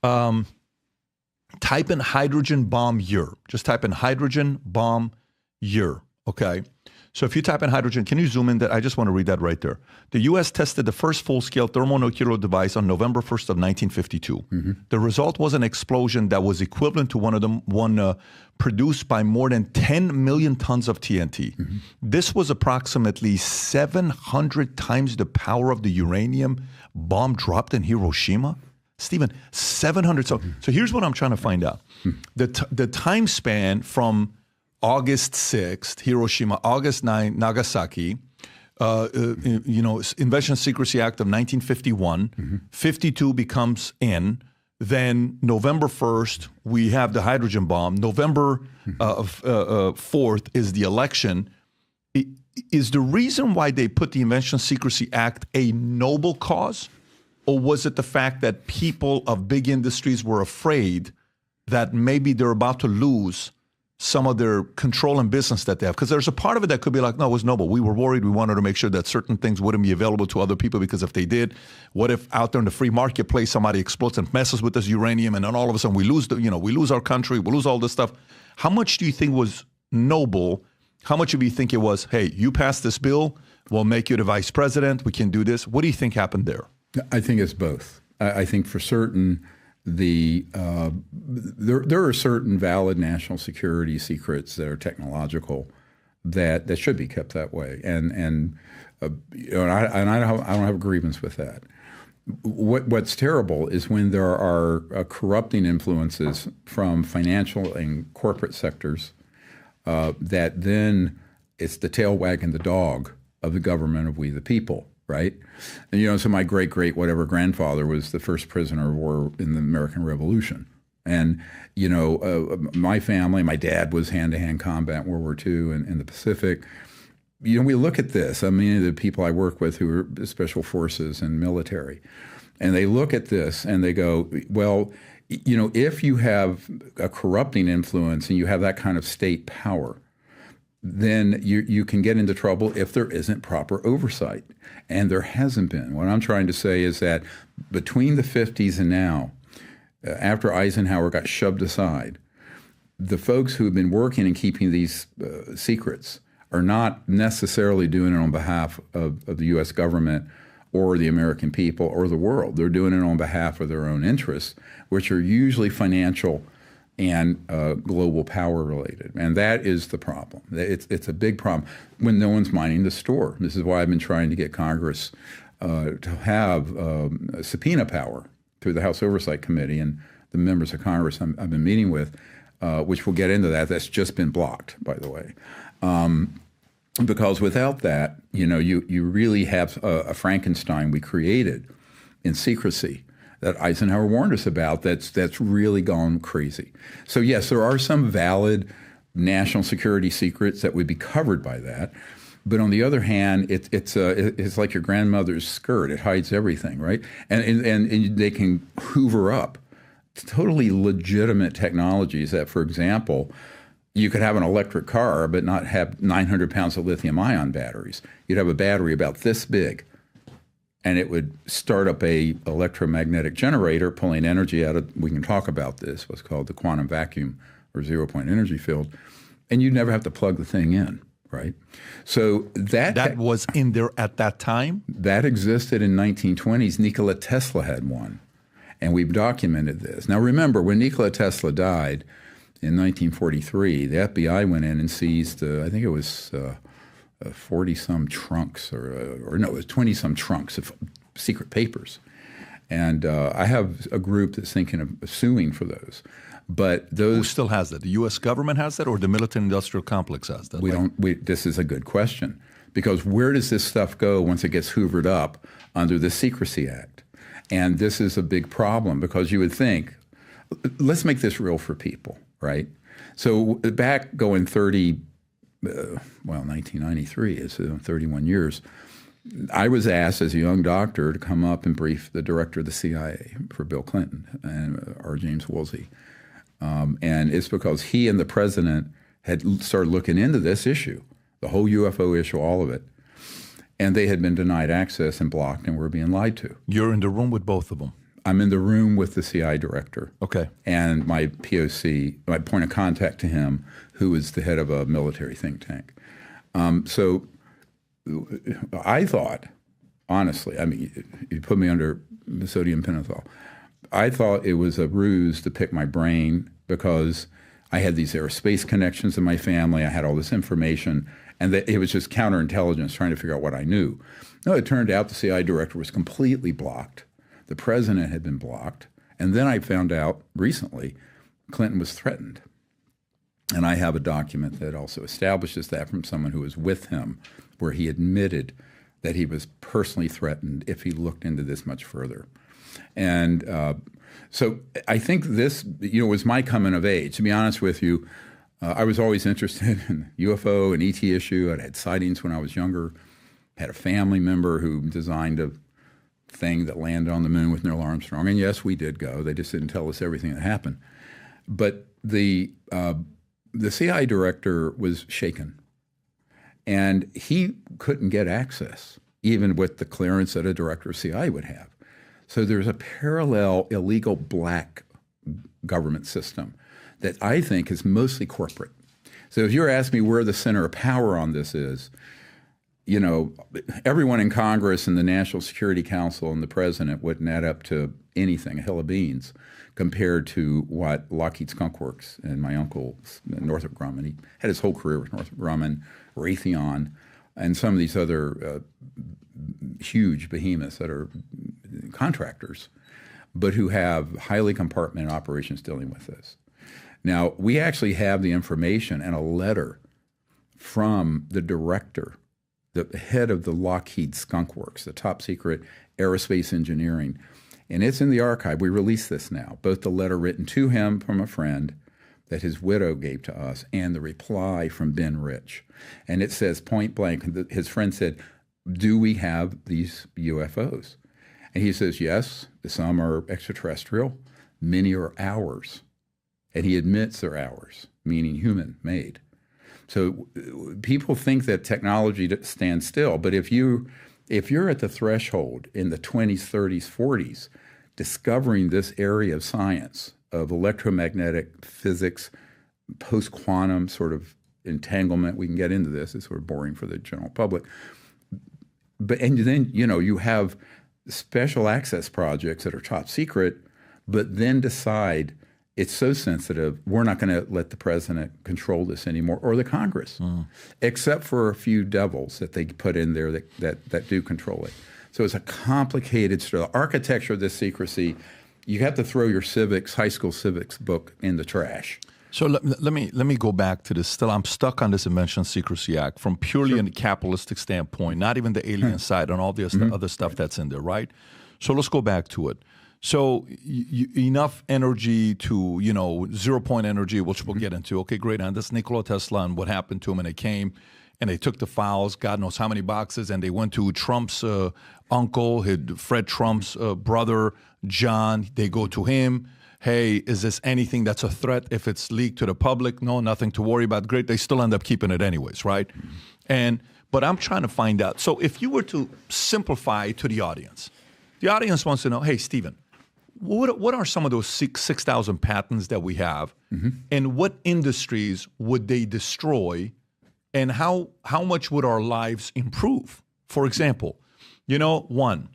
Type in hydrogen bomb year. Just type in hydrogen bomb year. Okay. So if you type in hydrogen, can you zoom in that? I just want to read that right there. The U.S. tested the first full-scale thermonuclear device on November 1st of 1952. Mm-hmm. The result was an explosion that was equivalent to one produced by more than 10 million tons of TNT. Mm-hmm. This was approximately 700 times the power of the uranium bomb dropped in Hiroshima. Stephen, 700. So here's what I'm trying to find out. Mm-hmm. The time span from August 6th, Hiroshima, August 9th, Nagasaki, Invention Secrecy Act of 1951, mm-hmm. 52 becomes in, then November 1st, we have the hydrogen bomb, November 4th is the election. Is the reason why they put the Invention Secrecy Act a noble cause, or was it the fact that people of big industries were afraid that maybe they're about to lose some of their control and business that they have? Because there's a part of it that could be like, no, it was noble. We were worried. We wanted to make sure that certain things wouldn't be available to other people, because if they did, what if out there in the free marketplace somebody explodes and messes with this uranium, and then all of a sudden we lose we lose our country, we lose all this stuff. How much do you think was noble? How much of you think it was, hey, you passed this bill, we'll make you the vice president, we can do this? What do you think happened there? I think it's both. I think for certain there are certain valid national security secrets that are technological that should be kept that way, and I don't have a grievance with that. What's terrible is when there are corrupting influences from financial and corporate sectors that then it's the tail wagging the dog of the government of we the people. Right? And, so my great whatever grandfather was the first prisoner of war in the American Revolution. And, my family, my dad was hand-to-hand combat in World War II in the Pacific. We look at this. I mean, the people I work with who are special forces and military, and they look at this and they go, well, if you have a corrupting influence and you have that kind of state power, then you can get into trouble if there isn't proper oversight. And there hasn't been. What I'm trying to say is that between the 50s and now, after Eisenhower got shoved aside, the folks who have been working and keeping these secrets are not necessarily doing it on behalf of the U.S. government or the American people or the world. They're doing it on behalf of their own interests, which are usually financial and global power related. And that is the problem. It's a big problem when no one's minding the store. This is why I've been trying to get Congress to have subpoena power through the House Oversight Committee and the members of Congress I've been meeting with, which we'll get into that. That's just been blocked, by the way. Because without that, you really have a Frankenstein we created in secrecy that Eisenhower warned us about that's really gone crazy. So yes, there are some valid national security secrets that would be covered by that. But on the other hand, it's like your grandmother's skirt. It hides everything, right? And they can hoover up totally legitimate technologies that, for example, you could have an electric car but not have 900 pounds of lithium-ion batteries. You'd have a battery about this big, and it would start up a electromagnetic generator pulling energy out of, we can talk about this, what's called the quantum vacuum or zero-point energy field, and you'd never have to plug the thing in, right? So that was in there at that time? That existed in 1920s. Nikola Tesla had one, and we've documented this. Now remember, when Nikola Tesla died in 1943, the FBI went in and seized, I think it was 40-some trunks, or no, it was 20-some trunks of secret papers. And I have a group that's thinking of suing for those. But those... Who still has that? The U.S. government has that, or the military-industrial complex has that? This is a good question. Because where does this stuff go once it gets hoovered up under the Secrecy Act? And this is a big problem, because you would think, let's make this real for people, right? So back going 1993 is 31 years. I was asked as a young doctor to come up and brief the director of the CIA for Bill Clinton, and R. James Woolsey. And it's because he and the president had started looking into this issue, the whole UFO issue, all of it. And they had been denied access and blocked and were being lied to. You're in the room with both of them. I'm in the room with the CI director. Okay. And my POC, my point of contact to him, who is the head of a military think tank. So I thought, honestly, I mean, you put me under sodium pentothal. I thought it was a ruse to pick my brain because I had these aerospace connections in my family. I had all this information, and that it was just counterintelligence trying to figure out what I knew. No, it turned out the CI director was completely blocked. The president had been blocked. And then I found out recently Clinton was threatened. And I have a document that also establishes that from someone who was with him, where he admitted that he was personally threatened if he looked into this much further. And so I think this, was my coming of age. To be honest with you, I was always interested in UFO and ET issue. I'd had sightings when I was younger. Had a family member who designed a thing that landed on the moon with Neil Armstrong. And yes, we did go. They just didn't tell us everything that happened. But the CI director was shaken. And he couldn't get access, even with the clearance that a director of CI would have. So there's a parallel illegal black government system that I think is mostly corporate. So if you're asking me where the center of power on this is, everyone in Congress and the National Security Council and the president wouldn't add up to anything, a hill of beans, compared to what Lockheed Skunk Works and my uncle, Northrop Grumman, he had his whole career with Northrop Grumman, Raytheon, and some of these other huge behemoths that are contractors, but who have highly compartmented operations dealing with this. Now, we actually have the information and a letter from the director, the head of the Lockheed Skunk Works, the top secret aerospace engineering. And it's in the archive. We release this now, both the letter written to him from a friend that his widow gave to us and the reply from Ben Rich. And it says point blank, his friend said, do we have these UFOs? And he says, yes, some are extraterrestrial, many are ours. And he admits they're ours, meaning human-made. So people think that technology stands still, but if you're at the threshold in the 20s, 30s, 40s, discovering this area of science, of electromagnetic physics, post-quantum sort of entanglement, we can get into this, it's sort of boring for the general public. And then, you have special access projects that are top secret, but then decide it's so sensitive, we're not going to let the president control this anymore, or the Congress, except for a few devils that they put in there that do control it. So it's a complicated story. The architecture of this secrecy, you have to throw your high school civics book in the trash. So let me go back to this. Still, I'm stuck on this Invention Secrecy Act from purely a capitalistic standpoint, not even the alien side and all the other stuff that's in there, right? So let's go back to it. So enough energy to, 0 point energy, which we'll get into. Okay, great. And that's Nikola Tesla and what happened to him. And they came and they took the files, God knows how many boxes, and they went to Trump's uncle, Fred Trump's brother, John. They go to him. Hey, is this anything that's a threat if it's leaked to the public? No, nothing to worry about. Great. They still end up keeping it anyways, right? But I'm trying to find out. So if you were to simplify to the audience wants to know, hey, Stephen, what are some of those 6,000 patents that we have, and what industries would they destroy, and how much would our lives improve? For example, one,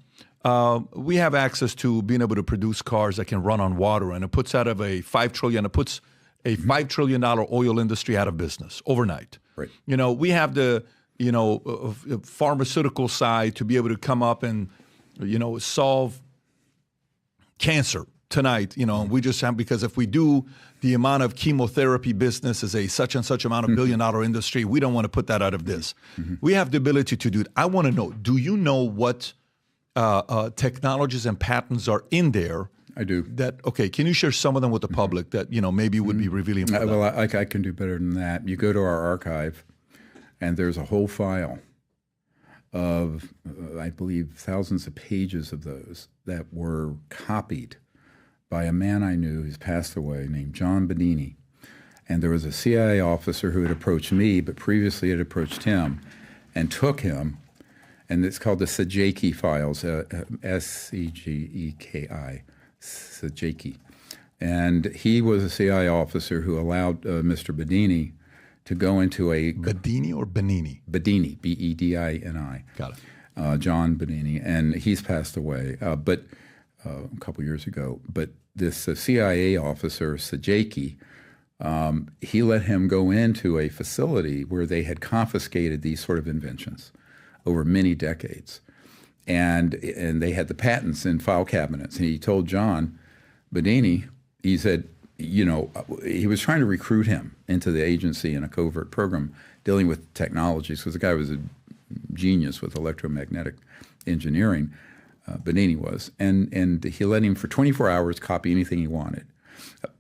we have access to being able to produce cars that can run on water, and it puts a $5 trillion oil industry out of business overnight. Right. We have the pharmaceutical side to be able to come up and solve cancer tonight. We just have, because if we do, the amount of chemotherapy business is a such and such amount of billion-dollar industry. We don't want to put that out of this. We have the ability to do it. I want to know, do you know what technologies and patents are in there? I do. Can you share some of them with the public that, maybe would be revealing for them? Well, I can do better than that. You go to our archive, and there's a whole file of, I believe, thousands of pages of those that were copied by a man I knew who's passed away named John Bedini. And there was a CIA officer who had approached me, but previously had approached him and took him, and it's called the Segeki files, S-E-G-E-K-I, Sajaki. And he was a CIA officer who allowed Mr. Bedini to go into a... Bedini or Benini? Bedini, B-E-D-I-N-I. Got it. John Bedini. And he's passed away but a couple years ago. But this CIA officer, Sajaki, he let him go into a facility where they had confiscated these sort of inventions over many decades. And they had the patents in file cabinets. And he told John Bedini, he said, he was trying to recruit him into the agency in a covert program dealing with technologies, because the guy was a genius with electromagnetic engineering, Bedini was. And he let him for 24 hours copy anything he wanted.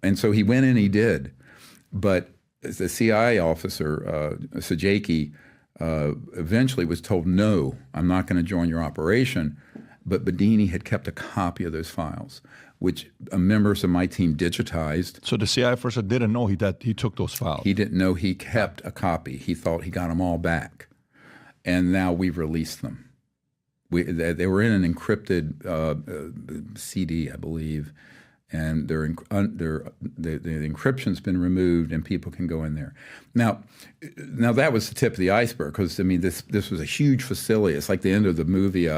And so he went and he did. But the CIA officer, Sajaki, eventually was told, no, I'm not going to join your operation. But Bedini had kept a copy of those files, which members of my team digitized. So the CIA officer didn't know that he took those files? He didn't know he kept a copy. He thought he got them all back. And now we've released them. They were in an encrypted CD, I believe. And the encryption's been removed, and people can go in there. Now that was the tip of the iceberg, because this was a huge facility. It's like the end of the movie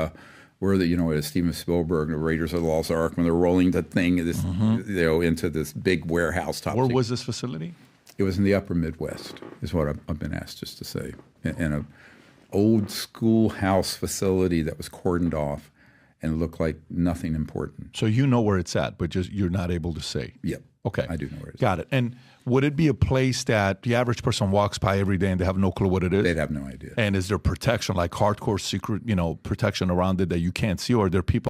where Steven Spielberg, the Raiders of the Lost Ark, when they're rolling the thing into this big warehouse top. Where was this facility? It was in the upper Midwest, is what I've been asked just to say, in an old schoolhouse facility that was cordoned off and looked like nothing important. So you know where it's at, but just you're not able to say. Yep. Okay. I do know where it is. Got it. And would it be a place that the average person walks by every day and they have no clue what it is? They'd have no idea. And is there protection, like hardcore secret, protection around it that you can't see, or are there people